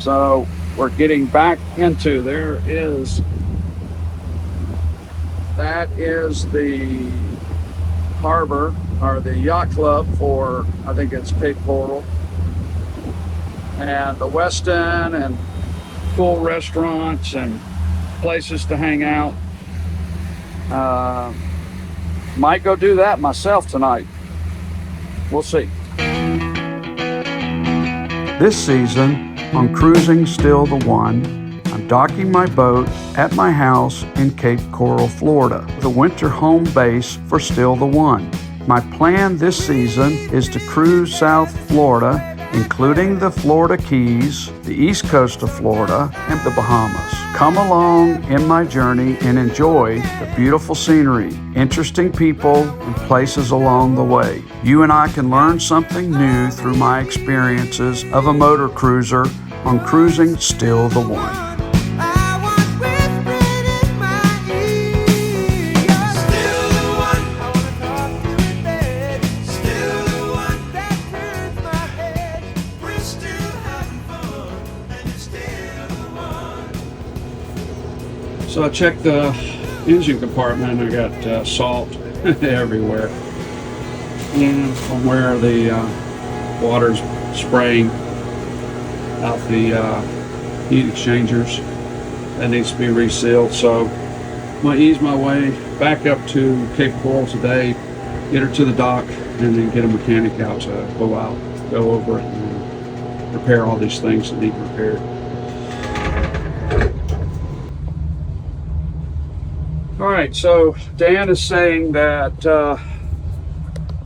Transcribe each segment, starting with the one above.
So we're getting back into, that is the harbor or the yacht club for, I think it's Cape Coral, and the Westin and cool restaurants and places to hang out. Might go do that myself tonight. We'll see. This season on Cruising Still the One, I'm docking my boat at my house in Cape Coral, Florida, the winter home base for Still the One. My plan this season is to cruise South Florida, including the Florida Keys, the east coast of Florida, and the Bahamas. Come along in my journey and enjoy the beautiful scenery, interesting people, and places along the way. You and I can learn something new through my experiences of a motor cruiser on Cruising Still the One. So I checked the engine compartment and I got salt everywhere. And from where the water's spraying out the heat exchangers, that needs to be resealed. So I'm going to ease my way back up to Cape Coral today, get her to the dock, and then get a mechanic out to go over it and repair all these things that need repaired. All right, so Dan is saying that the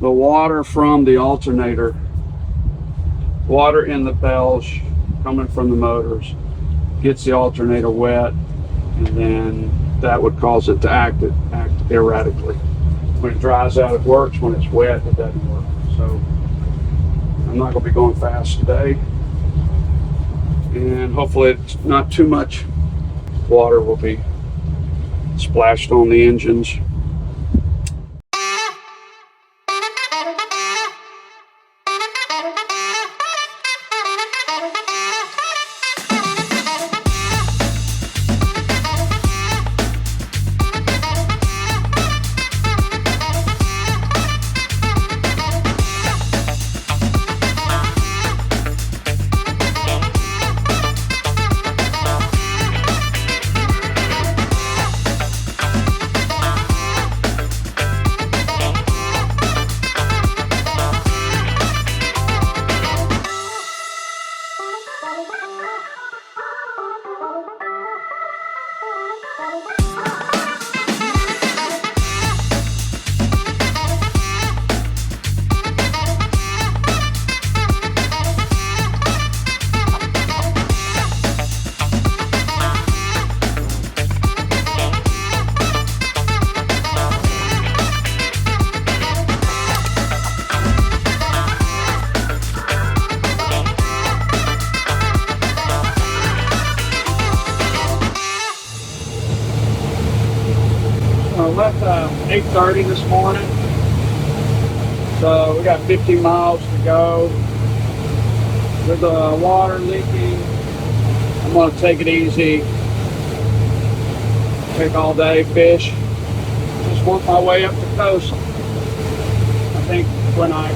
water from the alternator, water in the bells coming from the motors, gets the alternator wet, and then that would cause it to act erratically. When it dries out, it works. When it's wet, it doesn't work. So I'm not going to be going fast today, and hopefully it's not too much water will be splashed on the engines. I left 8:30 this morning, so we got 50 miles to go. With the water leaking, I'm going to take it easy, take all day, fish, just work my way up the coast. I think when I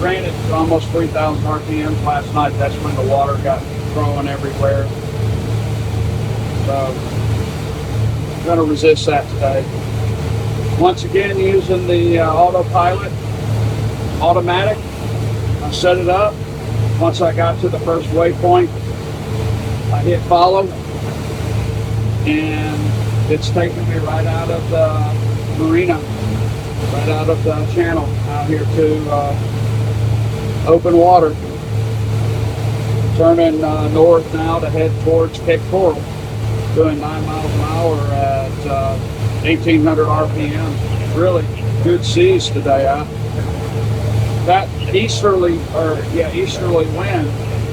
ran it to almost 3,000 RPMs last night, that's when the water got throwing everywhere. So I'm going to resist that today. Once again, using the autopilot, automatic. I set it up. Once I got to the first waypoint, I hit follow, and it's taking me right out of the marina, right out of the channel, out here to open water. Turning north now to head towards Cape Coral, doing 9 miles an hour at 1,800 RPM. Really good seas today. That easterly wind,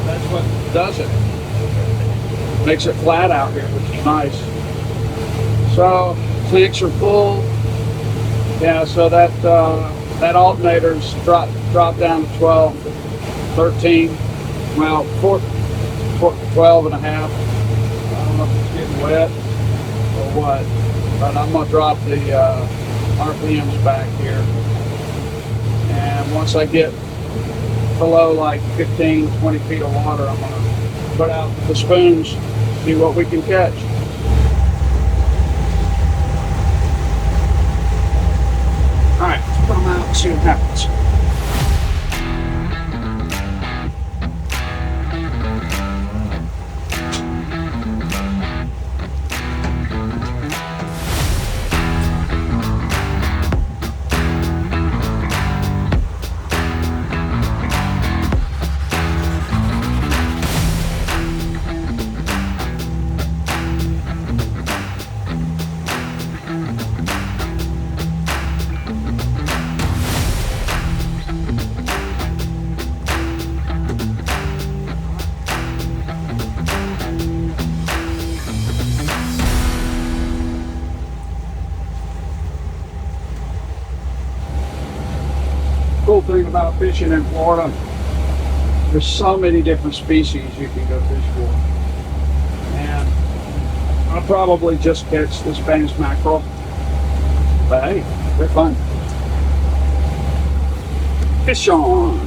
that's what does it. Makes it flat out here, which is nice. So tanks are full. Yeah, so that alternator's dropped down to 12, 13. Well, foot 12 and a half. I don't know if it's getting wet or what, but I'm gonna drop the RPMs back here. And once I get below like 15, 20 feet of water, I'm gonna put out the spoons, see what we can catch. All right, let's put them out and see what happens. Cool thing about fishing in Florida, there's so many different species you can go fish for. And I'll probably just catch the Spanish mackerel, but hey, they're fun. Fish on!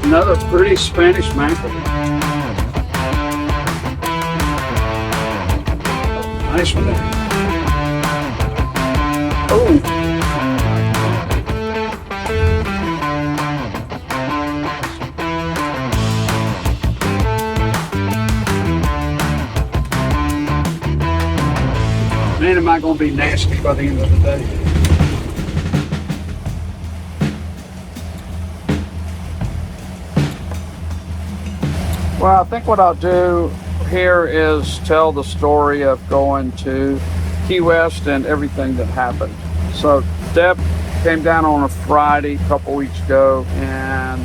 Another pretty Spanish mackerel. Nice one there. Oh! Man, am I going to be nasty by the end of the day. Well, I think what I'll do here is tell the story of going to Key West and everything that happened. So Deb came down on a Friday a couple weeks ago and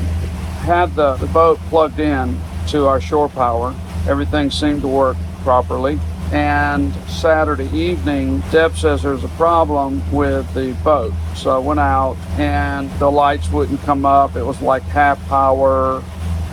had the boat plugged in to our shore power. Everything seemed to work properly. And Saturday evening, Deb says there's a problem with the boat. So I went out and the lights wouldn't come up. It was like half power,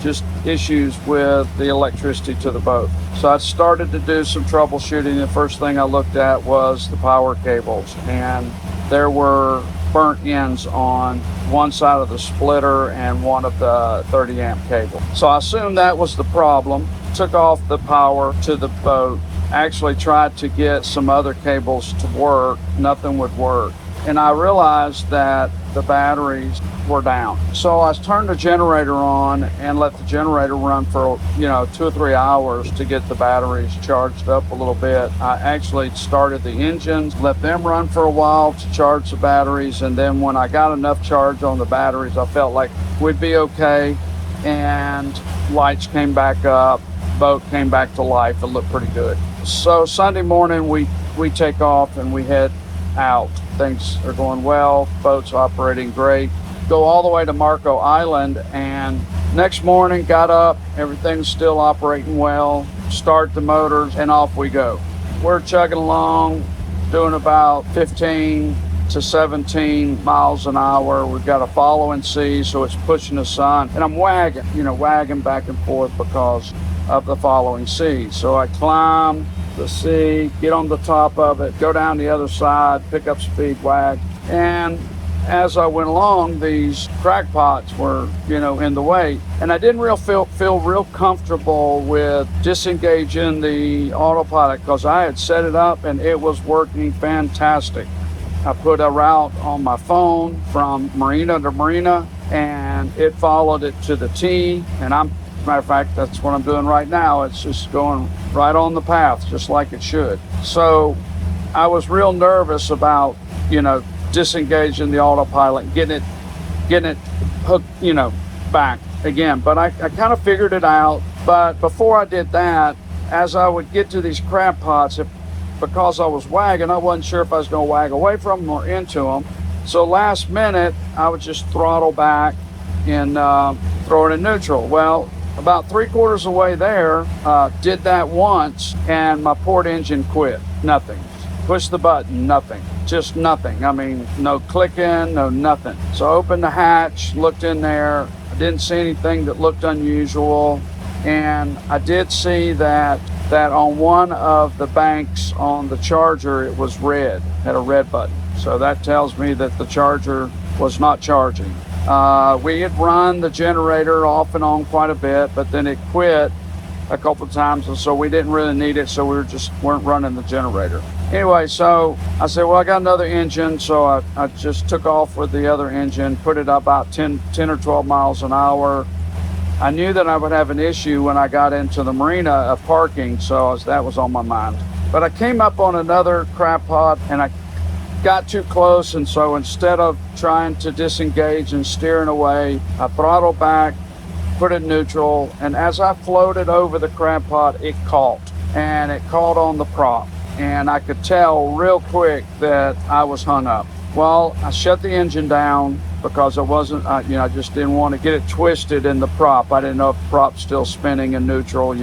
just issues with the electricity to the boat. So I started to do some troubleshooting. The first thing I looked at was the power cables, and there were burnt ends on one side of the splitter and one of the 30 amp cable. So I assumed that was the problem. Took off the power to the boat, actually tried to get some other cables to work. Nothing would work. And I realized that the batteries were down. So I turned the generator on and let the generator run for 2 or 3 hours to get the batteries charged up a little bit. I actually started the engines, let them run for a while to charge the batteries, and then when I got enough charge on the batteries, I felt like we'd be okay, and lights came back up, boat came back to life. It looked pretty good. So Sunday morning we take off and we head out. Things are going well, boat's operating great. Go all the way to Marco Island, and next morning got up, everything's still operating well, start the motors, and off we go. We're chugging along, doing about 15 to 17 miles an hour. We've got a following sea, so it's pushing the sun, and I'm wagging back and forth because of the following sea. So I climb the sea, get on the top of it, go down the other side, pick up speed, wag. And as I went along, these crackpots were, in the way. And I didn't feel real comfortable with disengaging the autopilot because I had set it up and it was working fantastic. I put a route on my phone from marina to marina and it followed it to the T. And matter of fact, that's what I'm doing right now. It's just going right on the path, just like it should. So I was real nervous about, disengaging the autopilot, getting it hooked, back again. But I kind of figured it out. But before I did that, as I would get to these crab pots, because I was wagging, I wasn't sure if I was going to wag away from them or into them. So last minute, I would just throttle back and throw it in neutral. Well, about 3/4 of the way there, did that once, and my port engine quit. Nothing. Push the button, nothing. Just nothing. I mean, no clicking, no nothing. So I opened the hatch, looked in there. I didn't see anything that looked unusual. And I did see that on one of the banks on the charger, it was red, had a red button. So that tells me that the charger was not charging. We had run the generator off and on quite a bit, but then it quit a couple of times, and so we didn't really need it, so we weren't running the generator. Anyway, so I said, well, I got another engine, so I just took off with the other engine, put it about 10 or 12 miles an hour. I knew that I would have an issue when I got into the marina of parking, so that was on my mind. But I came up on another crab pot, and I got too close, and so instead of trying to disengage and steering away, I throttled back, put it neutral, and as I floated over the crab pot, it caught, and it caught on the prop, and I could tell real quick that I was hung up. Well, I shut the engine down because I wasn't, I just didn't want to get it twisted in the prop. I didn't know if the prop's still spinning in neutral,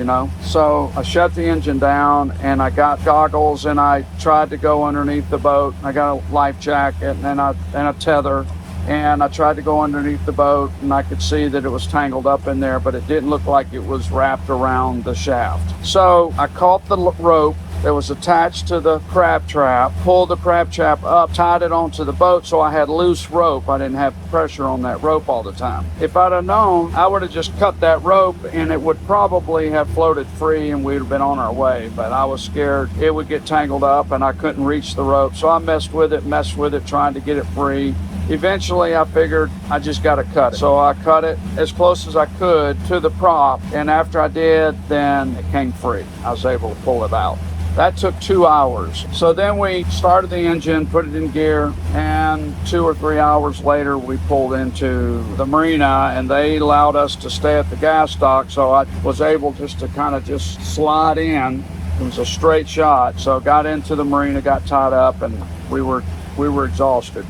So I shut the engine down, and I got goggles, and I tried to go underneath the boat. I got a life jacket and a tether, and I tried to go underneath the boat, and I could see that it was tangled up in there, but it didn't look like it was wrapped around the shaft. So I caught the rope that was attached to the crab trap, pulled the crab trap up, tied it onto the boat, so I had loose rope. I didn't have pressure on that rope all the time. If I'd have known, I would have just cut that rope, and it would probably have floated free, and we'd have been on our way. But I was scared it would get tangled up, and I couldn't reach the rope, so I messed with it, trying to get it free. Eventually, I figured I just got to cut it. So I cut it as close as I could to the prop, and after I did, then it came free. I was able to pull it out. That took 2 hours. So then we started the engine, put it in gear, and 2 or 3 hours later, we pulled into the marina, and they allowed us to stay at the gas dock, so I was able just to kind of just slide in. It was a straight shot. So got into the marina, got tied up, and we were exhausted.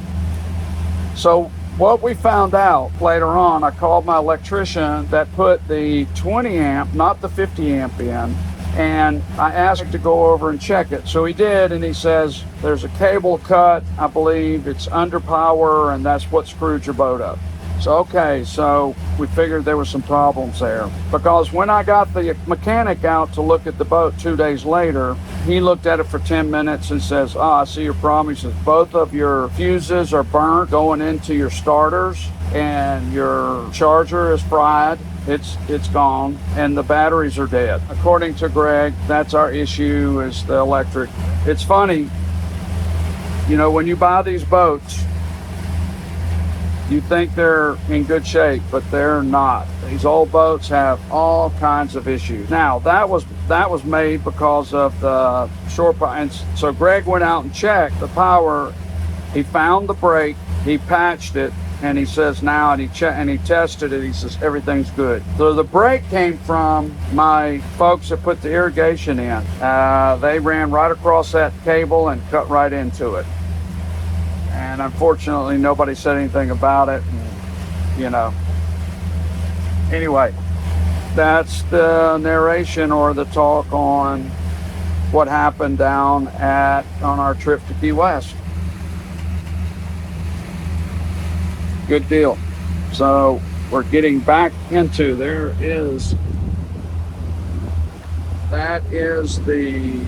So what we found out later on, I called my electrician that put the 20 amp, not the 50 amp in, and I asked him to go over and check it. So he did, and he says, there's a cable cut, I believe it's under power, and that's what screwed your boat up. So, okay, so we figured there were some problems there. Because when I got the mechanic out to look at the boat 2 days later, he looked at it for 10 minutes and says, I see your problem. He says, both of your fuses are burnt going into your starters, and your charger is fried. It's gone, and the batteries are dead. According to Greg, that's our issue, is the electric. It's funny, when you buy these boats, you think they're in good shape, but they're not. These old boats have all kinds of issues. Now, that was made because of the short power. And so Greg went out and checked the power. He found the brake, he patched it, and he says now, and he tested it, he says everything's good. So the brake came from my folks that put the irrigation in. They ran right across that cable and cut right into it. And unfortunately, nobody said anything about it. And, Anyway, that's the narration or the talk on what happened down on our trip to Key West. Good deal. So we're getting back into, that is the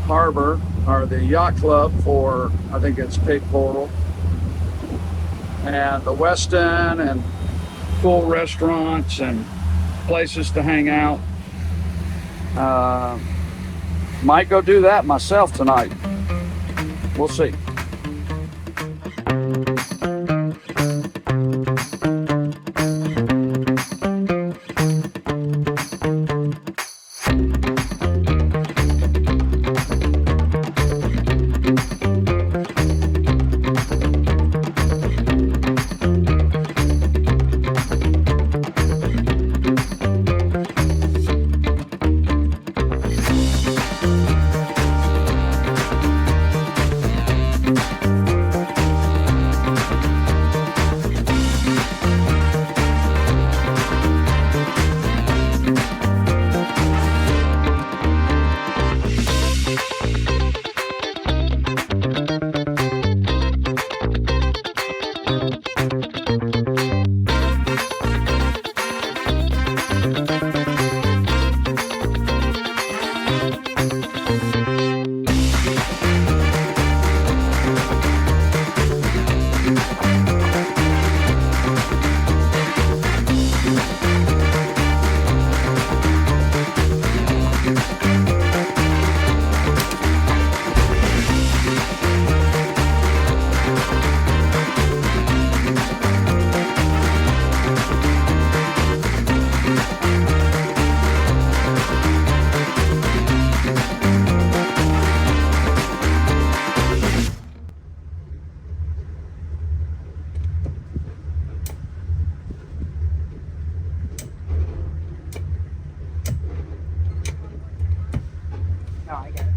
harbor, or the yacht club for, I think it's Cape Coral, and the Westin, and cool restaurants and places to hang out. Might go do that myself tonight. We'll see. Oh, I get it.